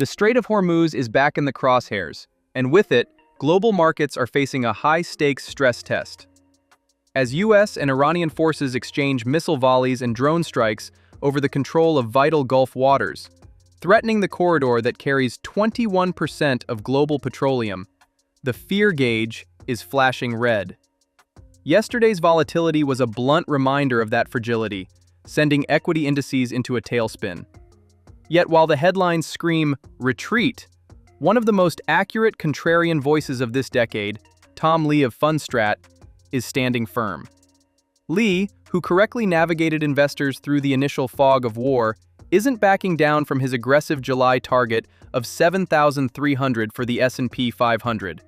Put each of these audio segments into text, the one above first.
The Strait of Hormuz is back in the crosshairs, and with it, global markets are facing a high-stakes stress test. As US and Iranian forces exchange missile volleys and drone strikes over the control of vital Gulf waters, threatening the corridor that carries 21% of global petroleum, the fear gauge is flashing red. Yesterday's volatility was a blunt reminder of that fragility, sending equity indices into a tailspin. Yet while the headlines scream, "retreat," one of the most accurate contrarian voices of this decade, Lee of Fundstrat, is standing firm. Lee, who correctly navigated investors through the initial fog of war, isn't backing down from his aggressive July target of 7,300 for the S&P 500,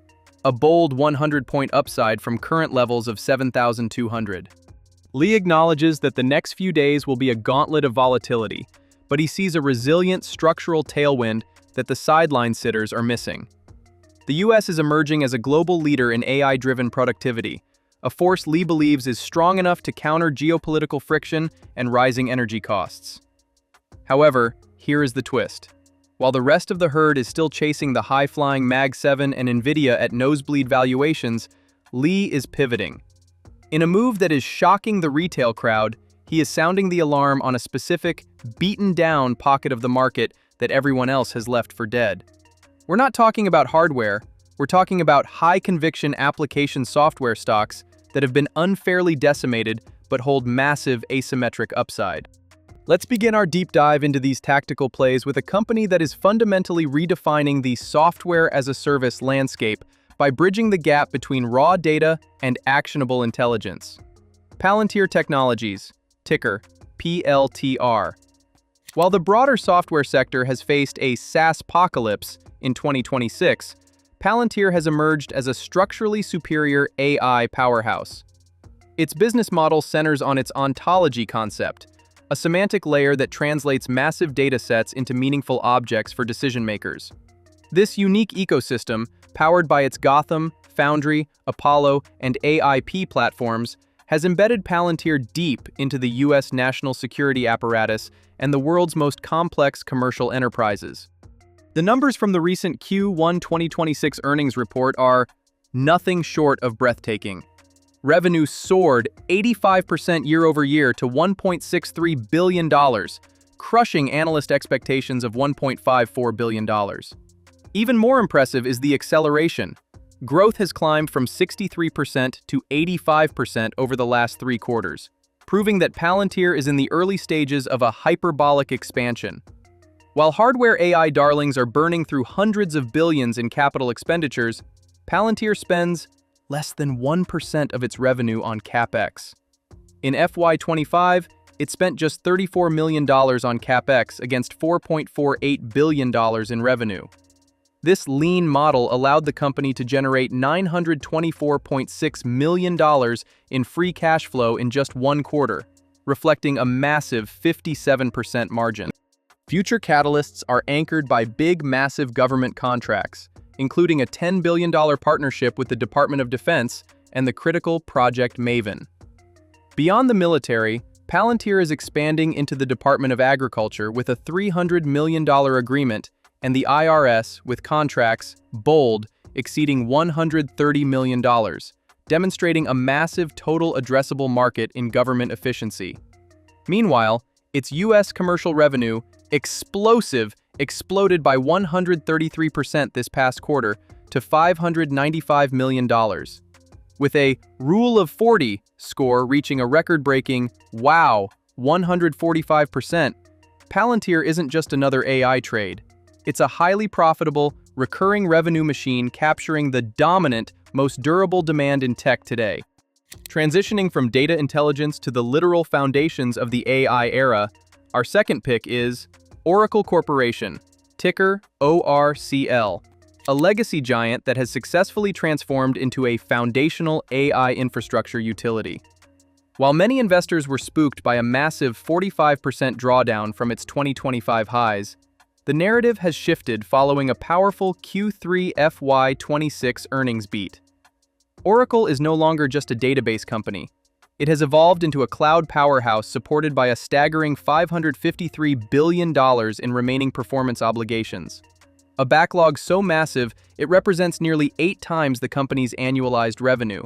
a bold 100-point upside from current levels of 7,200. Lee acknowledges that the next few days will be a gauntlet of volatility, but he sees a resilient structural tailwind that the sideline sitters are missing. The US is emerging as a global leader in AI-driven productivity, a force Lee believes is strong enough to counter geopolitical friction and rising energy costs. However, here is the twist. While the rest of the herd is still chasing the high-flying Mag 7 and NVIDIA at nosebleed valuations, Lee is pivoting. In a move that is shocking the retail crowd, he is sounding the alarm on a specific, beaten-down pocket of the market that everyone else has left for dead. We're not talking about hardware, we're talking about high-conviction application software stocks that have been unfairly decimated but hold massive asymmetric upside. Let's begin our deep dive into these tactical plays with a company that is fundamentally redefining the software-as-a-service landscape by bridging the gap between raw data and actionable intelligence. Palantir Technologies, ticker PLTR. While the broader software sector has faced a SaaS-pocalypse in 2026, Palantir has emerged as a structurally superior AI powerhouse. Its business model centers on its ontology concept, a semantic layer that translates massive datasets into meaningful objects for decision-makers. This unique ecosystem, powered by its Gotham, Foundry, Apollo, and AIP platforms, has embedded Palantir deep into the US national security apparatus and the world's most complex commercial enterprises. The numbers from the recent Q1 2026 earnings report are nothing short of breathtaking. Revenue soared 85% year-over-year to $1.63 billion, crushing analyst expectations of $1.54 billion. Even more impressive is the acceleration. Growth has climbed from 63% to 85% over the last 3 quarters, proving that Palantir is in the early stages of a hyperbolic expansion. While hardware AI darlings are burning through hundreds of billions in capital expenditures, Palantir spends less than 1% of its revenue on CapEx. In FY25, it spent just $34 million on CapEx against $4.48 billion in revenue. This lean model allowed the company to generate $924.6 million in free cash flow in just 1 quarter, reflecting a massive 57% margin. Future catalysts are anchored by big, massive government contracts, including a $10 billion partnership with the Department of Defense and the critical Project Maven. Beyond the military, Palantir is expanding into the Department of Agriculture with a $300 million agreement and the IRS with contracts, bold, exceeding $130 million, demonstrating a massive total addressable market in government efficiency. Meanwhile, its US commercial revenue, exploded by 133% this past quarter to $595 million, with a Rule of 40 score reaching a record-breaking, wow, 145%. Palantir isn't just another AI trade. It's a highly profitable, recurring revenue machine capturing the dominant, most durable demand in tech today. Transitioning from data intelligence to the literal foundations of the AI era, our second pick is Oracle Corporation, ticker ORCL, a legacy giant that has successfully transformed into a foundational AI infrastructure utility. While many investors were spooked by a massive 45% drawdown from its 2025 highs, the narrative has shifted following a powerful Q3 FY26 earnings beat. Oracle is no longer just a database company. It has evolved into a cloud powerhouse supported by a staggering $553 billion in remaining performance obligations. a backlog so massive it represents nearly 8 times the company's annualized revenue.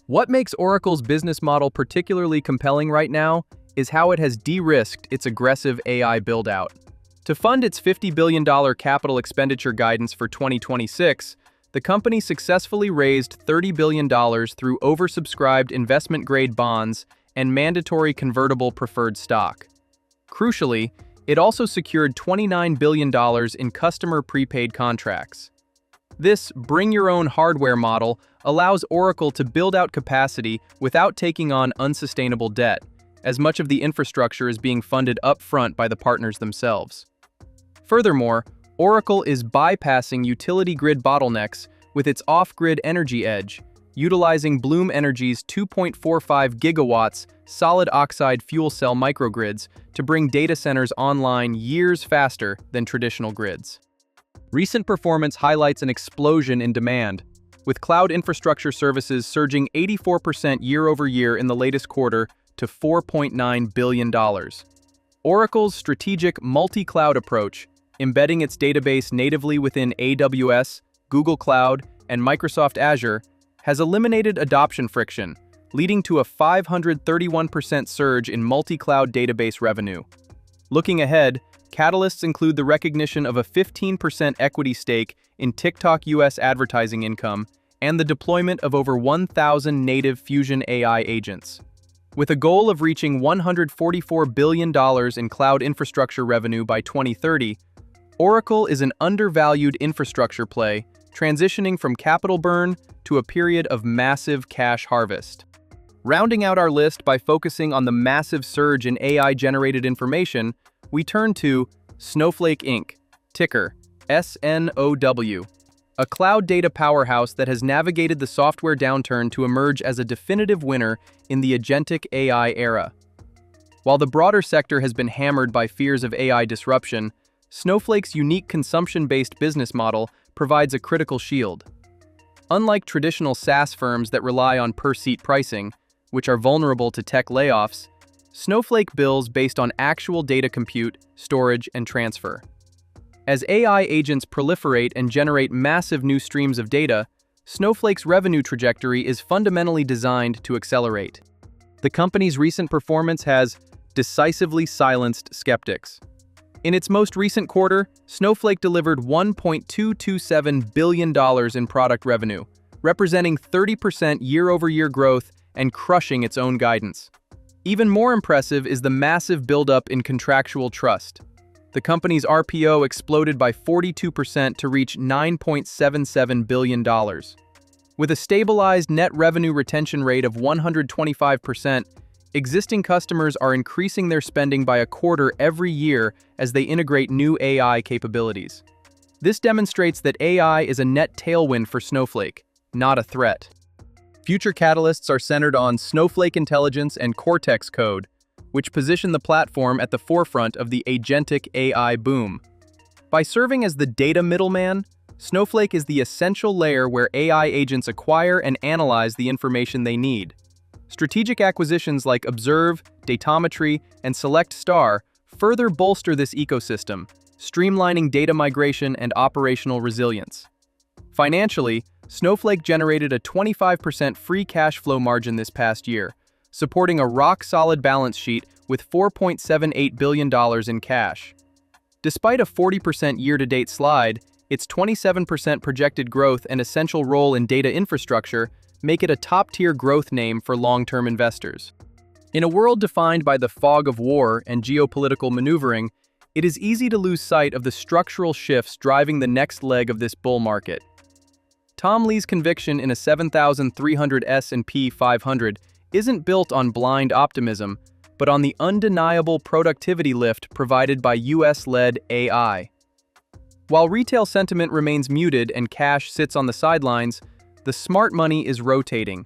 What makes Oracle's business model particularly compelling right now is how it has de-risked its aggressive AI build-out. To fund its $50 billion capital expenditure guidance for 2026, the company successfully raised $30 billion through oversubscribed investment-grade bonds and mandatory convertible preferred stock. Crucially, it also secured $29 billion in customer prepaid contracts. This bring-your-own-hardware model allows Oracle to build out capacity without taking on unsustainable debt, as much of the infrastructure is being funded upfront by the partners themselves. Furthermore, Oracle is bypassing utility grid bottlenecks with its off-grid energy edge, utilizing Bloom Energy's 2.45 gigawatts solid oxide fuel cell microgrids to bring data centers online years faster than traditional grids. Recent performance highlights an explosion in demand, with cloud infrastructure services surging 84% year-over-year in the latest quarter to $4.9 billion. Oracle's strategic multi-cloud approach, embedding its database natively within AWS, Google Cloud, and Microsoft Azure, has eliminated adoption friction, leading to a 531% surge in multi-cloud database revenue. Looking ahead, catalysts include the recognition of a 15% equity stake in TikTok US advertising income and the deployment of over 1,000 native Fusion AI agents. With a goal of reaching $144 billion in cloud infrastructure revenue by 2030, Oracle is an undervalued infrastructure play, transitioning from capital burn to a period of massive cash harvest. Rounding out our list by focusing on the massive surge in AI-generated information, we turn to Snowflake Inc., ticker SNOW, a cloud data powerhouse that has navigated the software downturn to emerge as a definitive winner in the agentic AI era. While the broader sector has been hammered by fears of AI disruption, Snowflake's unique consumption-based business model provides a critical shield. Unlike traditional SaaS firms that rely on per-seat pricing, which are vulnerable to tech layoffs, Snowflake bills based on actual data compute, storage, and transfer. As AI agents proliferate and generate massive new streams of data, Snowflake's revenue trajectory is fundamentally designed to accelerate. The company's recent performance has decisively silenced skeptics. In its most recent quarter, Snowflake delivered $1.227 billion in product revenue, representing 30% year-over-year growth and crushing its own guidance. Even more impressive is the massive buildup in contractual trust. The company's RPO exploded by 42% to reach $9.77 billion. With a stabilized net revenue retention rate of 125%, existing customers are increasing their spending by a quarter every year as they integrate new AI capabilities. This demonstrates that AI is a net tailwind for Snowflake, not a threat. Future catalysts are centered on Snowflake Intelligence and Cortex Code, which position the platform at the forefront of the agentic AI boom. By serving as the data middleman, Snowflake is the essential layer where AI agents acquire and analyze the information they need. Strategic acquisitions like Observe, Datametry, and Select Star further bolster this ecosystem, streamlining data migration and operational resilience. Financially, Snowflake generated a 25% free cash flow margin this past year, supporting a rock-solid balance sheet with $4.78 billion in cash. Despite a 40% year-to-date slide, its 27% projected growth and essential role in data infrastructure make it a top-tier growth name for long-term investors. In a world defined by the fog of war and geopolitical maneuvering, it is easy to lose sight of the structural shifts driving the next leg of this bull market. Tom Lee's conviction in a 7,300 S&P 500 isn't built on blind optimism, but on the undeniable productivity lift provided by US-led AI. While retail sentiment remains muted and cash sits on the sidelines, the smart money is rotating.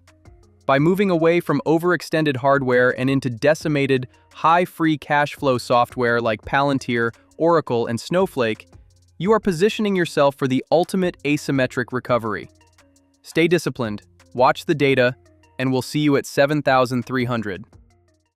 By moving away from overextended hardware and into decimated, high free cash flow software like Palantir, Oracle, and Snowflake, you are positioning yourself for the ultimate asymmetric recovery. Stay disciplined, watch the data, and we'll see you at 7,300.